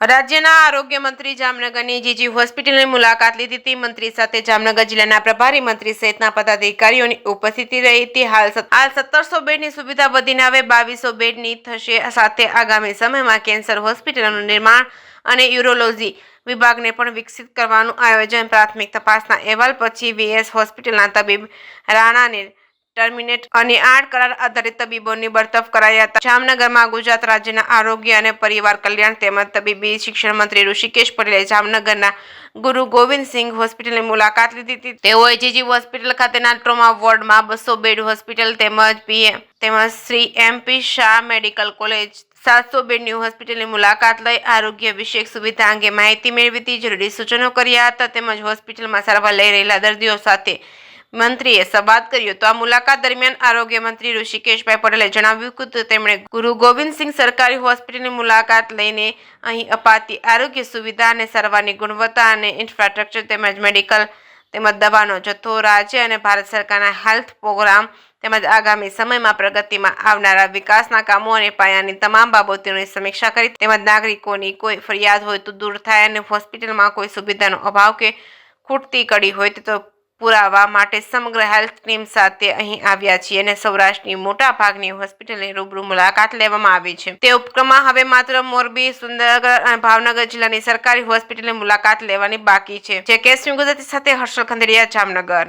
રાજ્યના આરોગ્ય મંત્રી જામનગરની જીજી હોસ્પિટલની મુલાકાત લીધી હતી. મંત્રી સાથે જામનગર જિલ્લાના પ્રભારી મંત્રી સહિતના પદાધિકારીઓની ઉપસ્થિતિ રહી હતી. હાલ 1700 બેડની સુવિધા વધીને હવે 2200 બેડની થશે. સાથે આગામી સમયમાં કેન્સર હોસ્પિટલનું નિર્માણ અને યુરોલોજી વિભાગને પણ વિકસિત કરવાનું આયોજન. પ્રાથમિક તપાસના અહેવાલ પછી વીએસ હોસ્પિટલના તબીબ રાણાને ટર્મિનેટ અને 8 કરાર આધારિત તબીબોની બરતફ કરાયા હતા. જામનગરમાં ગુજરાત રાજ્યના આરોગ્ય અને પરિવાર કલ્યાણ તેમજ તબીબી શિક્ષણ મંત્રી ઋષિકેશ પટેલે જામનગરના ગુરુ ગોવિંદસિંઘ હોસ્પિટલની મુલાકાત લીધી હતી. તેઓએ જીજી હોસ્પિટલ ખાતેના ટ્રોમા વોર્ડમાં 200 બેડ હોસ્પિટલ તેમજ Shri MP Shah medical college 700 બેડની હોસ્પિટલની મુલાકાત લઈ આરોગ્ય વિષયક સુવિધા અંગે માહિતી મેળવી હતી. જરૂરી સૂચનો કર્યા હતા તેમજ હોસ્પિટલમાં સારવાર લઈ રહેલા દર્દીઓ સાથે મંત્રીએ સંવાદ કર્યો હતો. આ મુલાકાત દરમિયાન આરોગ્ય મંત્રી ઋષિકેશભાઈ પટેલે જણાવ્યું કે તેમણે ગુરુ ગોવિંદસિંઘ સરકારી હોસ્પિટલની મુલાકાત લઈને અહીં અપાતી આરોગ્ય સુવિધા અને સારવારની ગુણવત્તા અને ઇન્ફ્રાસ્ટ્રક્ચર તેમજ મેડિકલ તેમજ દવાનો જથ્થો, રાજ્ય અને ભારત સરકારના હેલ્થ પ્રોગ્રામ તેમજ આગામી સમયમાં પ્રગતિમાં આવનારા વિકાસના કામો અને પાયાની તમામ બાબતોની સમીક્ષા કરી તેમજ નાગરિકોની કોઈ ફરિયાદ હોય તો દૂર થાય અને હોસ્પિટલમાં કોઈ સુવિધાનો અભાવ કે ખૂટતી કડી હોય તો પુરાવા માટે સમગ્ર હેલ્થ ટીમ સાથે અહીં આવ્યા છીએ અને સૌરાષ્ટ્રની મોટા ભાગની હોસ્પિટલની રૂબરૂ મુલાકાત લેવામાં આવી છે. તે ઉપક્રમમાં હવે માત્ર મોરબી, સુરેન્દ્રનગર અને ભાવનગર જિલ્લાની સરકારી હોસ્પિટલની મુલાકાત લેવાની બાકી છે. જે કેસમી ગુજરાતી સાથે હર્ષલ ખંડેરિયા, જામનગર.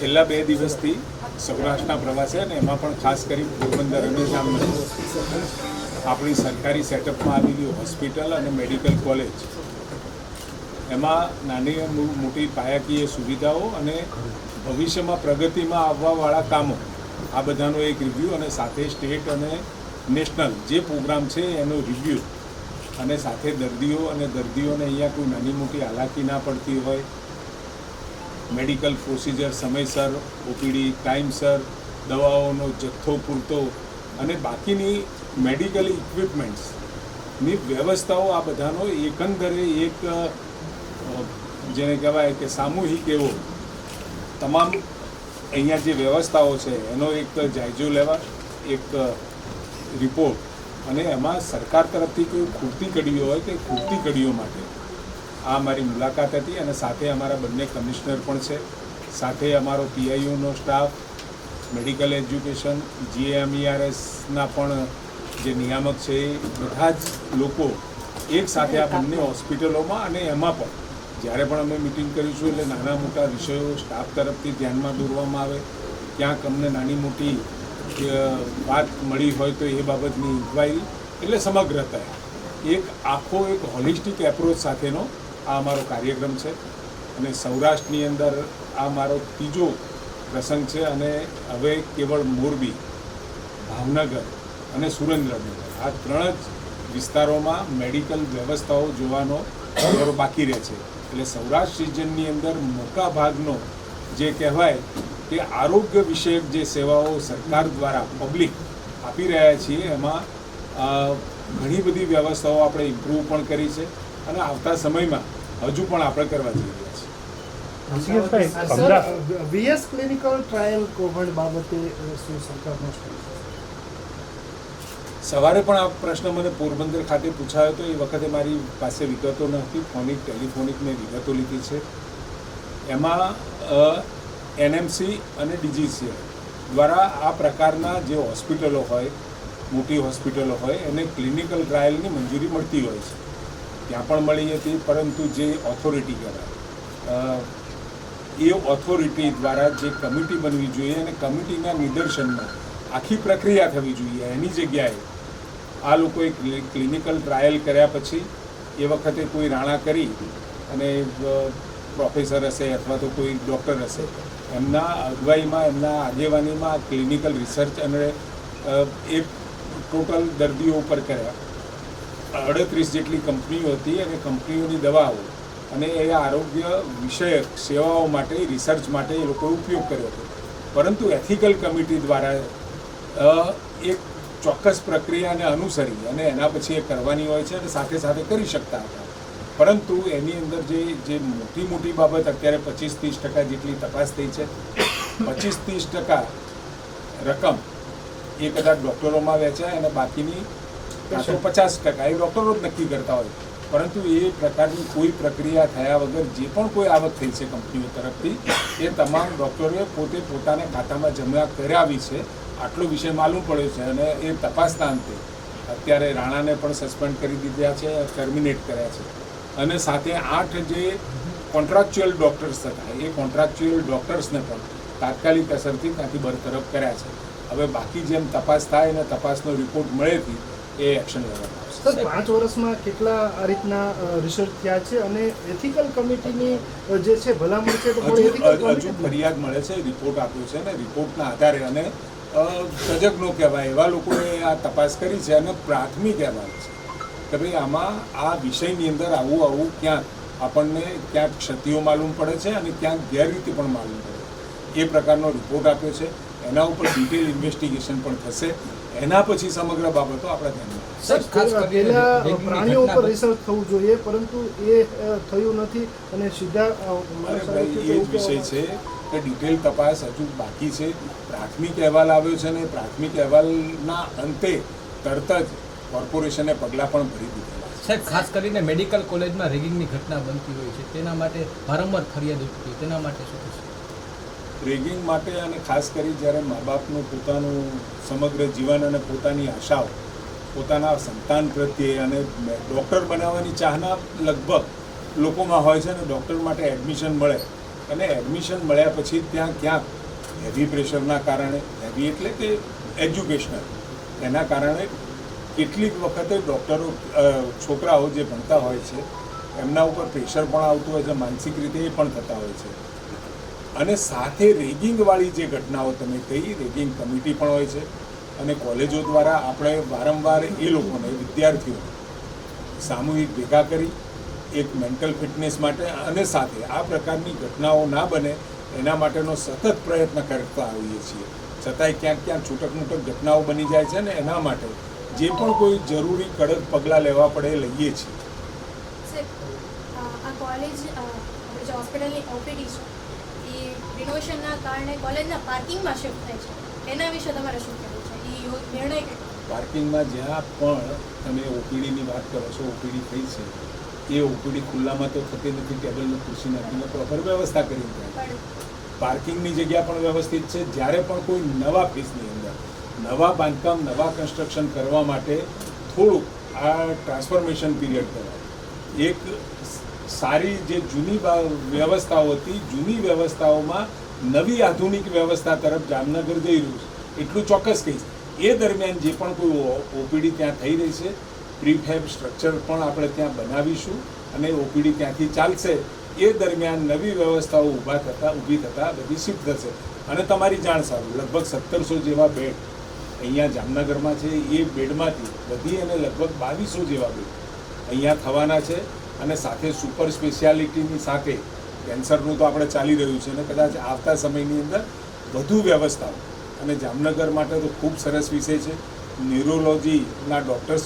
છેલ્લા 2 દિવસથી સૌરાષ્ટ્રના પ્રવાસે અને એમાં પણ ખાસ કરી પોરબંદર અને જામનગર આપણી સરકારી સેટઅપમાં આવેલી હોસ્પિટલ અને મેડિકલ કોલેજ એમાં નાની મોટી પાયાકીય સુવિધાઓ અને ભવિષ્યમાં પ્રગતિમાં આવવાવાળા કામો આ બધાનો એક રિવ્યૂ અને સાથે સ્ટેટ અને નેશનલ જે પ્રોગ્રામ છે એનો રિવ્યૂ અને સાથે દર્દીઓને અહીંયા કોઈ નાની મોટી હાલાકી ના પડતી હોય, મેડિકલ પ્રોસિજર સમયસર, ઓપીડી ટાઈમસર, દવાઓનો જથ્થો પૂરતો અને બાકીની મેડિકલ ઇક્વિપમેન્ટ્સની વ્યવસ્થાઓ આ બધાનો એકંદરે એક જેને કહેવાય કે સામૂહિક એવો તમામ અહીંયા જે વ્યવસ્થાઓ છે એનો એક જાયજો લેવા, એક રિપોર્ટ અને એમાં સરકાર તરફથી કોઈ ખૂટતી કડીઓ હોય કે ખૂટતી કડીઓ માટે આ અમારી મુલાકાત હતી. અને સાથે અમારા બંને કમિશનર પણ છે, સાથે અમારો PIOનો સ્ટાફ, મેડિકલ એજ્યુકેશન, GMERSના પણ જે નિયામક છે એ બધા જ લોકો એક સાથે આ બંને હોસ્પિટલોમાં અને એમાં પણ જ્યારે પણ અમે મિટિંગ કરીશું એટલે નાના મોટા વિષયો સ્ટાફ તરફથી ધ્યાનમાં દોરવામાં આવે. ક્યાંક અમને નાની મોટી વાત મળી હોય તો એ બાબતની ઇન્ક્વાયરી, એટલે સમગ્રતા એક હોલિસ્ટિક એપ્રોચ સાથેનો આ અમારો કાર્યક્રમ છે. અને સૌરાષ્ટ્રની અંદર આ મારો 3જો પ્રસંગ છે અને હવે કેવળ મોરબી, ભાવનગર અને સુરેન્દ્રનગર આ 3 જ વિસ્તારોમાં મેડિકલ વ્યવસ્થાઓ જોવાનો દોર બાકી રહે છે. એટલે સૌરાષ્ટ્ર રિજનની અંદર મોટા ભાગનો જે કહેવાય કે આરોગ્ય વિષયક જે સેવાઓ સરકાર દ્વારા પબ્લિક આપી રહ્યા છીએ એમાં ઘણી બધી વ્યવસ્થાઓ આપણે ઇમ્પ્રૂવ પણ કરી છે અને આવતા સમયમાં હજુ પણ આપણે કરવા જઈ રહ્યા છીએ. વીએસ ક્લિનિકલ ટ્રાયલ કોવિડ બાબતે શું સરકારનો સવારે પણ આ પ્રશ્ન મને પોરબંદર ખાતે પૂછાયો હતો. એ વખતે મારી પાસે વિગતો નથી, ટેલિફોનિક મેં વિગતો લીધી છે. એમાં NMC અને DGCA દ્વારા આ પ્રકારના જે હોસ્પિટલો હોય, મોટી હોસ્પિટલો હોય એને ક્લિનિકલ ટ્રાયલની મંજૂરી મળતી હોય છે. ત્યાં પણ મળી હતી, પરંતુ જે ઓથોરિટી કહેવાય એ ઓથોરિટી દ્વારા જે કમિટી બનવી જોઈએ અને કમિટીના નિદર્શનમાં આખી પ્રક્રિયા થવી જોઈએ. એની જગ્યાએ આ લોકોએ ક્લિનિકલ ટ્રાયલ કર્યા પછી એ વખતે કોઈ રાણા કરી અને પ્રોફેસર હશે અથવા તો કોઈ ડૉક્ટર હશે એમના અગવાઈમાં, એમના આગેવાનીમાં ક્લિનિકલ રિસર્ચ અને એ ટોટલ દર્દીઓ ઉપર કર્યા. 38 જેટલી કંપનીઓ હતી અને કંપનીઓની દવાઓ અને એ આરોગ્ય વિષયક સેવાઓ માટે, રિસર્ચ માટે એ લોકોએ ઉપયોગ કર્યો હતો. પરંતુ એથિકલ કમિટી દ્વારા એક ચોક્કસ પ્રક્રિયાને અનુસરી અને એના પછી એ કરવાની હોય છે અને સાથે સાથે કરી શકતા હતા. પરંતુ એની અંદર જે મોટી બાબત અત્યારે 25-30% જેટલી તપાસ થઈ છે. 25-30% રકમ એ કદાચ ડૉક્ટરોમાં વેચાય અને બાકીની 50% એ ડૉક્ટરો જ નક્કી કરતા હોય પરંતુ એ પ્રકારની કોઈ પ્રક્રિયા થયા વગર જે પણ કોઈ આવક થઈ છે કંપનીઓ તરફથી એ તમામ ડૉક્ટરોએ પોતે પોતાના ખાતામાં જમા કરાવી છે. આટલો વિષય માલુમ પડ્યો છે અને એ તપાસના અંતે અત્યારે રાણાને પણ સસ્પેન્ડ કરી દીધા છે, ટર્મિનેટ કર્યા છે અને સાથે 8 જે કોન્ટ્રાક્ચ્યુઅલ ડૉક્ટર્સ હતા એ કોન્ટ્રાક્ચ્યુઅલ ડૉક્ટર્સને પણ તાત્કાલિક અસરથી ત્યાંથી બરતરફ કર્યા છે. હવે બાકી જેમ તપાસ થાય અને તપાસનો રિપોર્ટ મળેથી એ એક્શન લેવામાં આવશે. સર 5 વર્ષમાં કેટલા આ રીતના રિસર્ચ થયા છે અને એથિકલ કમિટીની જે છે ભલામણ છે તો કોઈ ethical હજુ committee- ફરિયાદ મળે છે, રિપોર્ટ આપ્યો છે ને રિપોર્ટના આધારે અને તજજ્ઞો કહેવાય એવા લોકોએ આ તપાસ કરી છે અને પ્રાથમિક અહેવાલ છે કે ભાઈ આમાં આ વિષયની અંદર આવું ક્યાંક આપણને ક્યાંક ક્ષતિઓ માલુમ પડે છે અને ક્યાંક ગેરરીતિ પણ માલુમ પડે છે. એ પ્રકારનો રિપોર્ટ આપ્યો છે. એના ઉપર ડિટેલ ઇન્વેસ્ટિગેશન પણ થશે. એના પછી સમગ્ર બાબતો આપણા ધ્યાનમાં આવશે. સર પહેલા પ્રાણીઓ ઉપર રિસર્ચ થવું જોઈએ પરંતુ એ થયું નથી અને સીધા અરે ભાઈ એ જ વિષય છે કે ડિટેલ તપાસ હજુ બાકી છે. પ્રાથમિક અહેવાલ આવ્યો છે ને પ્રાથમિક અહેવાલના અંતે તરત જ કોર્પોરેશને પગલાં પણ ભરી દીધેલા છે. સાહેબ, ખાસ કરીને મેડિકલ કોલેજમાં રેગિંગની ઘટના બનતી હોય છે, તેના માટે વારંવાર ફરિયાદ ઉઠતી, તેના માટે શું થશે? રેગિંગ માટે અને ખાસ કરી જ્યારે મા બાપનું પોતાનું સમગ્ર જીવન અને પોતાની આશાઓ પોતાના સંતાન પ્રત્યે અને ડૉક્ટર બનાવવાની ચાહના લગભગ લોકોમાં હોય છે અને ડૉક્ટર માટે એડમિશન મળે અને એડમિશન મળ્યા પછી ત્યાં ક્યાંક હેવી પ્રેશરના કારણે, હેવી એટલે કે એજ્યુકેશનલ, એના કારણે કેટલીક વખતે ડૉક્ટરો છોકરાઓ જે ભણતા હોય છે એમના ઉપર પ્રેશર પણ આવતું હોય છે, માનસિક રીતે એ પણ થતા હોય છે. અને સાથે રેગિંગવાળી જે ઘટનાઓ તમે કહી, રેગિંગ કમિટી પણ હોય છે અને કોલેજો દ્વારા આપણે વારંવાર એ લોકોને, વિદ્યાર્થીઓને સામૂહિક ભેગા કરી એક મેન્ટલ ફિટનેસ માટે અને સાથે આ પ્રકારની ઘટનાઓ ના બને એના માટેનો સતત પ્રયત્ન કરતા આવીએ છીએ. છતાંય ક્યાંક છૂટક મૂટક ઘટનાઓ બની જાય છે ને એના માટે જે પણ કોઈ જરૂરી કડક પગલાં લેવા પડે એ લઈએ છીએ. આ કોલેજ આપણે જે હોસ્પિટલની ઓપીડી છે એ રિનોવેશનના કારણે કોલેજના પાર્કિંગમાં શિફ્ટ થાય છે, એના વિશે તમારે શું કહેવું છે? એ નિર્ણય કેટલો? પાર્કિંગમાં જ્યાં પણ તમે ઓપીડીની વાત કરો છો, ઓપીડી થઈ છે એ ઓપીડી ખુલ્લામાં તો થતી નથી. ટેબલને ખુરશી નાખીને પ્રોપર વ્યવસ્થા કરી થાય. પાર્કિંગની જગ્યા પણ વ્યવસ્થિત છે. જ્યારે પણ કોઈ નવા ફેઝની અંદર નવા બાંધકામ, નવા કન્સ્ટ્રક્શન કરવા માટે થોડુંક આ ટ્રાન્સફોર્મેશન પીરિયડ કહેવાય. એક સારી જે જૂની વ્યવસ્થાઓ હતી, જૂની વ્યવસ્થાઓમાં નવી આધુનિક વ્યવસ્થા તરફ જામનગર જઈ રહ્યું છે એટલું ચોક્કસ કહીશ. એ દરમિયાન જે પણ કોઈ ઓપીડી ત્યાં થઈ રહી છે, પ્રીફેબ સ્ટ્રક્ચર પણ આપણે ત્યાં બનાવીશું અને ઓપીડી ત્યાંથી ચાલશે. એ દરમિયાન નવી વ્યવસ્થાઓ ઊભી થતાં બધી શિફ્ટ થશે. અને તમારી જાણ સારું, લગભગ 1700 જેવા બેડ અહીંયા જામનગરમાં છે. એ બેડમાંથી વધી અને લગભગ 2200 જેવા બેડ અહીંયા થવાના છે. અને સાથે સુપર સ્પેશિયાલિટીની સાથે કેન્સરનું તો આપણે ચાલી રહ્યું છે અને કદાચ આવતા સમયની અંદર વધુ વ્યવસ્થાઓ. અને જામનગર માટે તો ખૂબ સરસ વિષય છે. ન્યુરોલોજીના ડૉક્ટર્સ